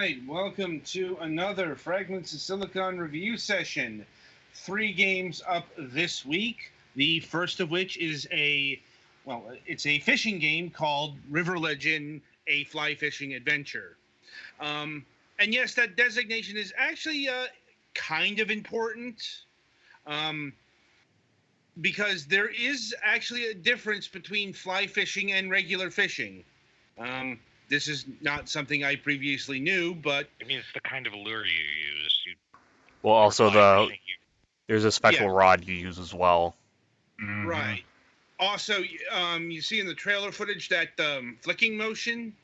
right, welcome to another Fragments of Silicon review session. 3 games up this week. The first of which is it's a fishing game called River Legend: A Fly Fishing Adventure. And yes, that designation is actually kind of important um, because there is actually a difference between fly fishing and regular fishing. This is not something I previously knew, but I mean, it's the kind of lure you use. Well, also there's a special Yeah. rod you use as well. Right. Also, you see in the trailer footage that flicking motion.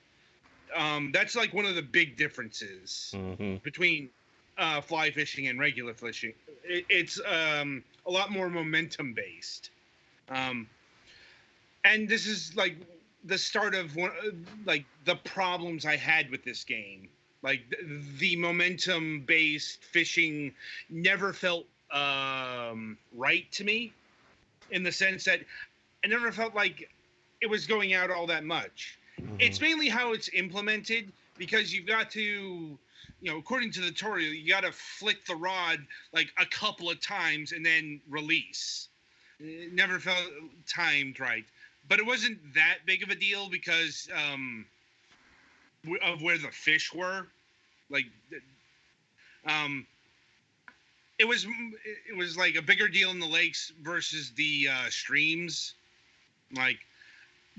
That's like one of the big differences between fly fishing and regular fishing. It's a lot more momentum based, and this is like the start of the problems I had with this game. Like the momentum based fishing never felt right to me, in the sense that I never felt like it was going out all that much. It's mainly how it's implemented, because you've got to, according to the tutorial, you got to flick the rod like a couple of times and then release. It never felt timed right. But it wasn't that big of a deal because of where the fish were. Like, it was like a bigger deal in the lakes versus the streams.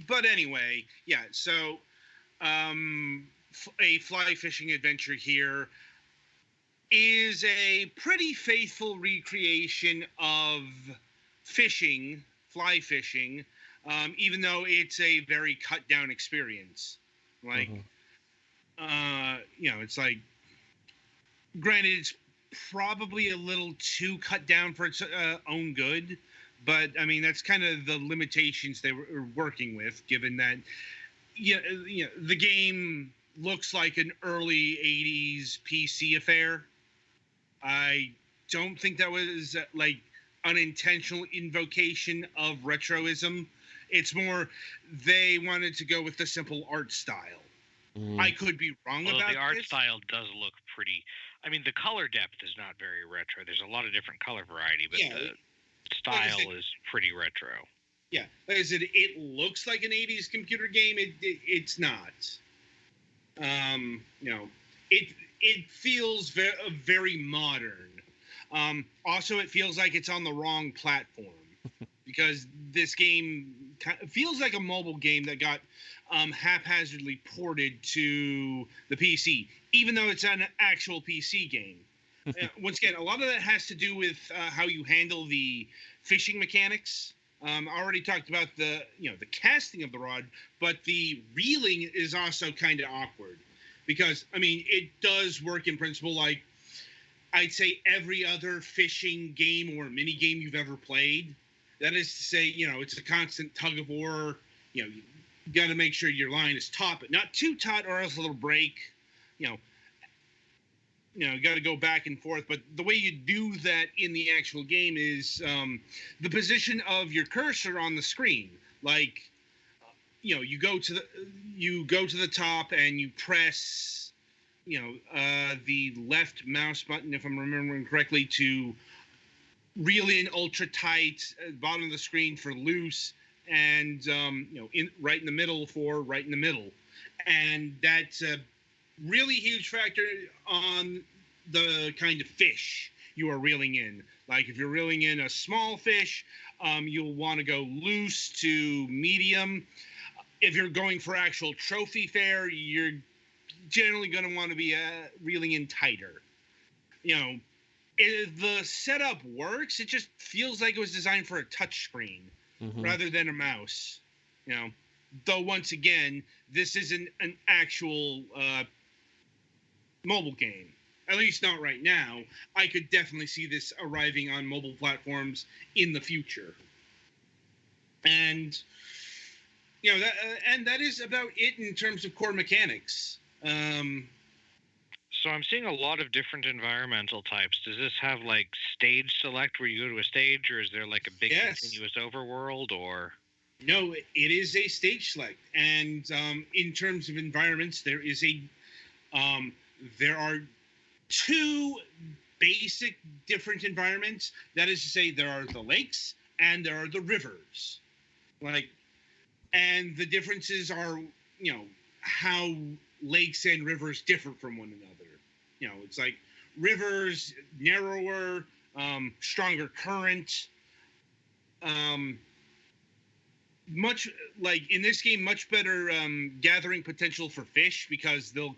But anyway, yeah. So, a fly fishing adventure here is a pretty faithful recreation of fly fishing, even though it's a very cut down experience. It's like, granted, it's probably a little too cut down for its own good, but I mean that's kind of the limitations they were working with, given that the game looks like an early 80s PC affair. I don't think that was like unintentional invocation of retroism. It's more they wanted to go with the simple art style. I could be wrong about this. The art style does look pretty. I mean, the color depth is not very retro. There's a lot of different color variety, but the style is pretty retro. Yeah, like I said, it looks like an 80s computer game. It's not. It feels very modern. Also, it feels like it's on the wrong platform because this game feels like a mobile game that got haphazardly ported to the PC, even though it's an actual PC game. Once again, a lot of that has to do with how you handle the fishing mechanics. I already talked about the casting of the rod, but the reeling is also kind of awkward because, I mean, it does work in principle like I'd say every other fishing game or mini game you've ever played. That is to say, it's a constant tug of war. You got to make sure your line is taut, but not too taut, or else it'll break. You got to go back and forth. But the way you do that in the actual game is the position of your cursor on the screen. Like, you go to the top and you press, the left mouse button, if I'm remembering correctly, to reel in ultra tight, bottom of the screen for loose, and right in the middle for right in the middle. And that's a really huge factor on the kind of fish you are reeling in. Like if you're reeling in a small fish, you'll want to go loose to medium. If you're going for actual trophy fare, you're generally going to want to be reeling in tighter. The setup works. It just feels like it was designed for a touch screen rather than a mouse. Though once again, this isn't an actual mobile game. At least not right now. I could definitely see this arriving on mobile platforms in the future. And that is about it in terms of core mechanics. So I'm seeing a lot of different environmental types. Does this have like stage select where you go to a stage, or is there like a big continuous overworld, or? No, it is a stage select. And in terms of environments, there is there are two basic different environments. That is to say, there are the lakes and there are the rivers. And the differences are, how lakes and rivers differ from one another. It's like rivers, narrower, stronger current. Much like in this game, much better gathering potential for fish because they'll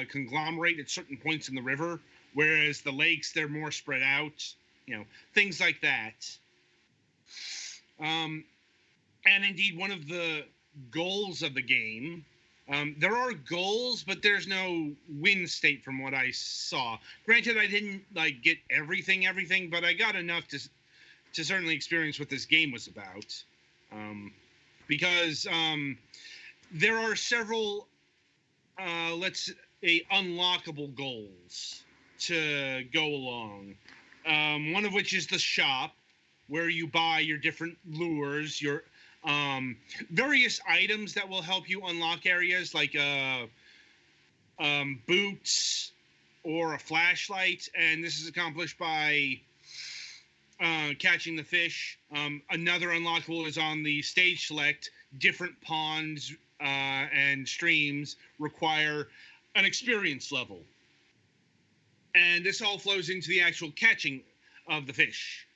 conglomerate at certain points in the river, whereas the lakes, they're more spread out, things like that. And indeed, one of the goals of the game, there are goals, but there's no win state from what I saw. Granted, I didn't get everything, but I got enough to certainly experience what this game was about. Because there are several, let's say, unlockable goals to go along. One of which is the shop, where you buy your different lures, your various items that will help you unlock areas, like boots or a flashlight. And this is accomplished by catching the fish. Another unlockable is on the stage select. Different ponds and streams require an experience level. And this all flows into the actual catching of the fish.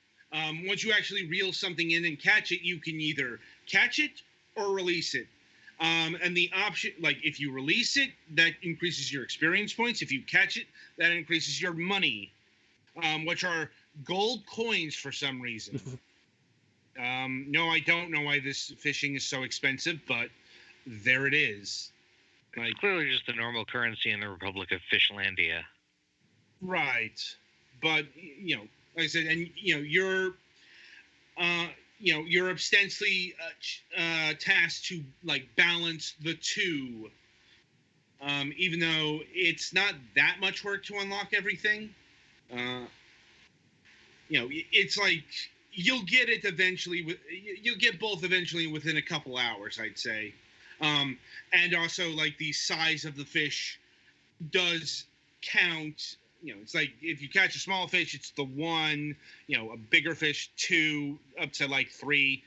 Once you actually reel something in and catch it, you can either catch it or release it. And the option, if you release it, that increases your experience points. If you catch it, that increases your money, which are gold coins for some reason. No, I don't know why this fishing is so expensive, but there it is. It's clearly just the normal currency in the Republic of Fishlandia. Right. But, like I said, and, you're ostensibly tasked to, balance the two, even though it's not that much work to unlock everything. It's like you'll get it eventually. You'll get both eventually within a couple hours, I'd say. And also, the size of the fish does count. It's like if you catch a small fish, it's the 1. A bigger fish, 2, up to 3.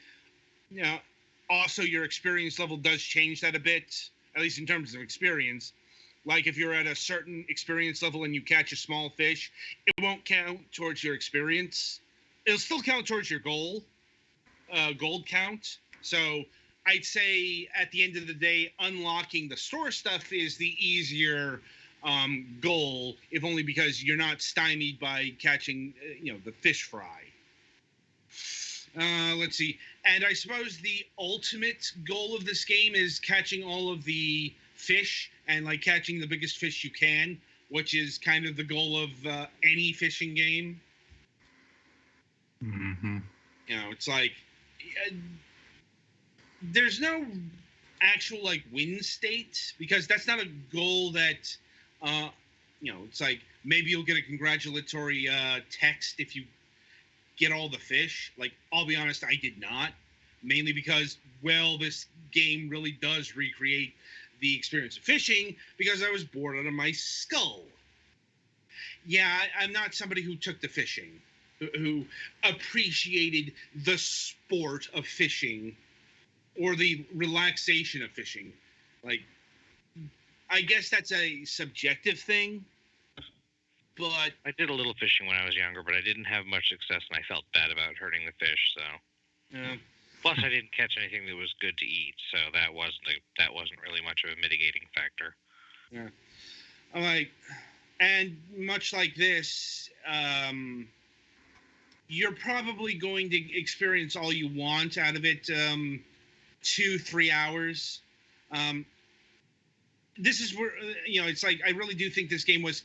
Also, your experience level does change that a bit, at least in terms of experience. If you're at a certain experience level and you catch a small fish, it won't count towards your experience. It'll still count towards your gold count. So I'd say at the end of the day, unlocking the store stuff is the easier goal, if only because you're not stymied by catching, the fish fry. Let's see. And I suppose the ultimate goal of this game is catching all of the fish and catching the biggest fish you can, which is kind of the goal of any fishing game. Mm-hmm. It's there's no actual win state, because that's not a goal that it's maybe you'll get a congratulatory text if you get all the fish. I'll be honest, I did not, mainly because this game really does recreate the experience of fishing, because I was bored out of my skull. Yeah, I'm not somebody who took to fishing, who appreciated the sport of fishing or the relaxation of fishing. I guess that's a subjective thing, but I did a little fishing when I was younger, but I didn't have much success, and I felt bad about hurting the fish. So, plus I didn't catch anything that was good to eat, so that wasn't really much of a mitigating factor. Yeah, and much like this, you're probably going to experience all you want out of it. 2-3 hours. This is where it's I really do think this game was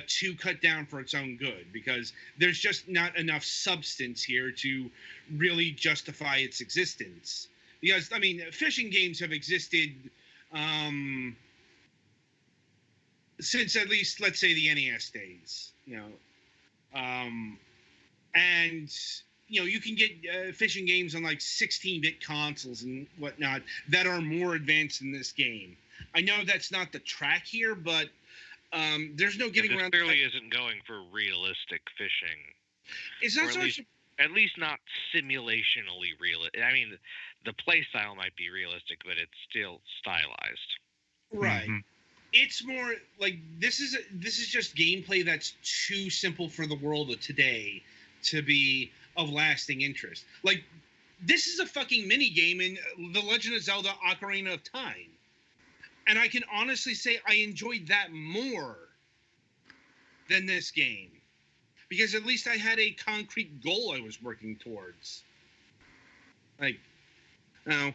too cut down for its own good, because there's just not enough substance here to really justify its existence. Because fishing games have existed since at least, let's say, the NES days. And you can get fishing games on 16-bit consoles and whatnot that are more advanced than this game. I know that's not the track here, but There's no getting around. This clearly isn't going for realistic fishing. It's not so much. At least not simulationally real. I mean, the play style might be realistic, but it's still stylized. Right. Mm-hmm. It's more like this is just gameplay that's too simple for the world of today to be of lasting interest. Like, this is a fucking mini game in The Legend of Zelda: Ocarina of Time, and I can honestly say I enjoyed that more than this game. Because at least I had a concrete goal I was working towards. Like, and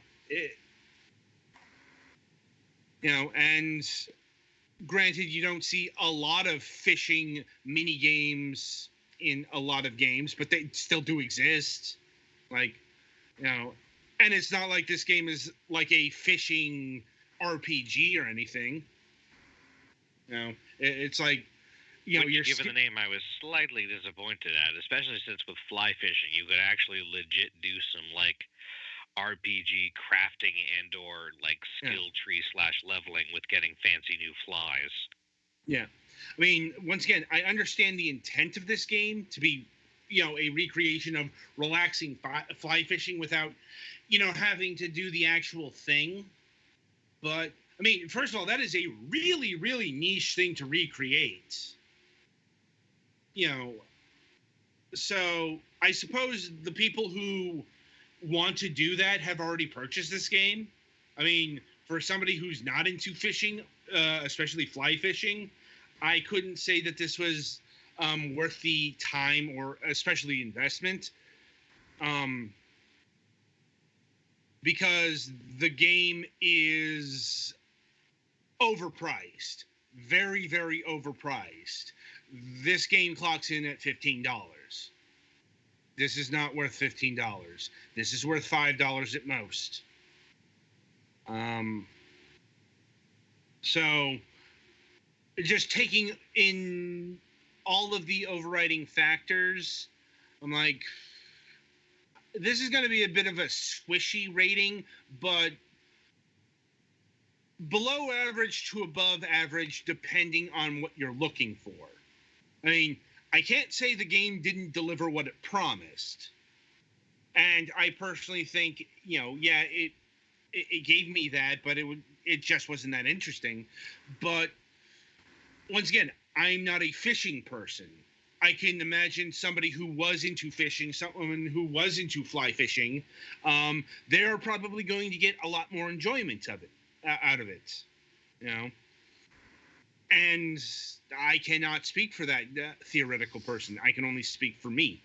granted, you don't see a lot of fishing mini games in a lot of games, but they still do exist. Like, and it's not like this game is like a fishing RPG or anything. It's like, given the name, I was slightly disappointed at, especially since with fly fishing, you could actually legit do some like RPG crafting and/or like skill tree / leveling with getting fancy new flies. Yeah, I mean, once again, I understand the intent of this game to be, a recreation of relaxing fly fishing without, having to do the actual thing. But I mean, first of all, that is a really, really niche thing to recreate. So I suppose the people who want to do that have already purchased this game. I mean, for somebody who's not into fishing, especially fly fishing, I couldn't say that this was worth the time or especially investment. Because the game is overpriced. Very, very overpriced. This game clocks in at $15. This is not worth $15. This is worth $5 at most. So, just taking in all of the overriding factors, I'm like, this is going to be a bit of a squishy rating, but below average to above average, depending on what you're looking for. I mean, I can't say the game didn't deliver what it promised. And I personally think, it gave me that, but it just wasn't that interesting. But once again, I'm not a fishing person. I can imagine somebody who was into fishing, someone who was into fly fishing, they're probably going to get a lot more enjoyment out of it, And I cannot speak for that theoretical person. I can only speak for me.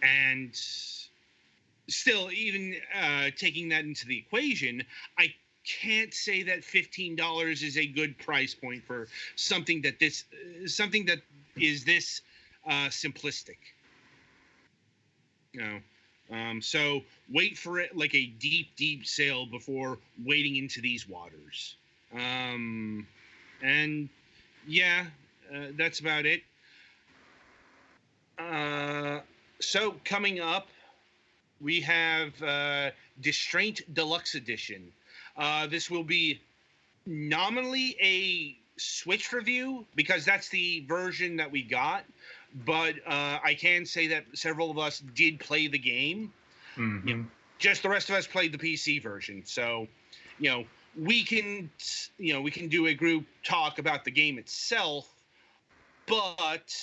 And still, even taking that into the equation, I can't say that $15 is a good price point for something that is this simplistic. So wait for it like a deep, deep sale before wading into these waters. And yeah, that's about it. So coming up, we have Distraint Deluxe Edition. This will be nominally a Switch review because that's the version that we got. But I can say that several of us did play the game. Mm-hmm. Just the rest of us played the PC version. So, we can do a group talk about the game itself, but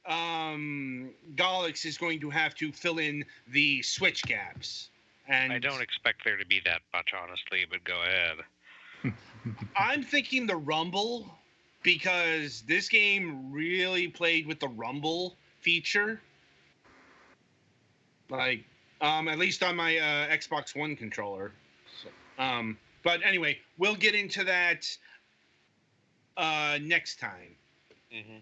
Galax is going to have to fill in the Switch gaps. And I don't expect there to be that much, honestly, but go ahead. I'm thinking the Rumble, because this game really played with the Rumble feature. Like, at least on my Xbox One controller. So, but anyway, we'll get into that next time. Mm-hmm.